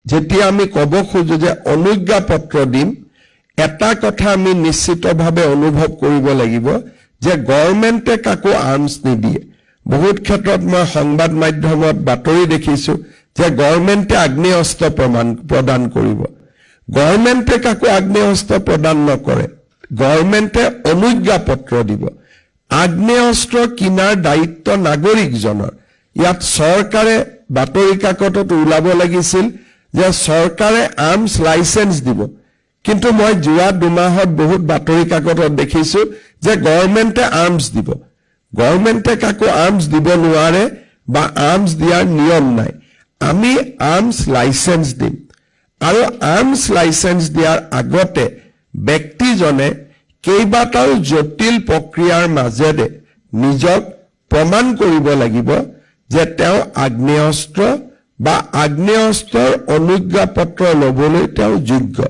যেতিয়া আমি কব খোজো যে অনুজ্ঞাপত্ৰ দিম এটা কথা আমি নিশ্চিতভাৱে অনুভৱ কৰিব লাগিব যে গভৰ্ণমেণ্টে কাকো আৰ্মছ নিদিয়ে বহুত ক্ষেত্ৰত মই সংবাদ মাধ্যমত বাতৰি দেখিছো যে গভৰ্ণমেণ্টে আগ্নেয়াস্ত্ৰ প্ৰদান কৰিব গভৰ্ণমেণ্টে কাকো আগ্নেয়াস্ত্ৰ প্ৰদান নকৰে গভৰ্ণমেণ্টে অনুজ্ঞাপত্ৰ দিব আগ্নেয়াস্ত্ৰ কিনাৰ দায়িত্ব নাগৰিকজনৰ ইয়াত চৰকাৰে বাতৰি কাকতত ওলাব লাগিছিল যে চৰকাৰে আৰ্মছ লাইসেন্স দিব কিন্তু মই যোৱা দুমাহত বহুত বাতৰি কাকতত দেখিছো যে গভৰ্ণমেণ্টে আৰ্মছ দিব গভৰ্ণমেণ্টে কাকো আৰ্মছ দিব নোৱাৰে বা আৰ্মছ দিয়াৰ নিয়ম নাই আমি আৰ্মছ লাইসেন্স দিম আৰু আৰ্মছ লাইসেন্স দিয়াৰ আগতে ব্যক্তিজনে কেইবাটাও জটিল প্ৰক্ৰিয়াৰ মাজেৰে নিজক প্ৰমাণ কৰিব লাগিব যে তেওঁ আগ্নেয়াস্ত্ৰ বা আগ্নেয়াস্ত্ৰৰ অনুজ্ঞাপত্ৰ ল'বলৈ তেওঁ যোগ্য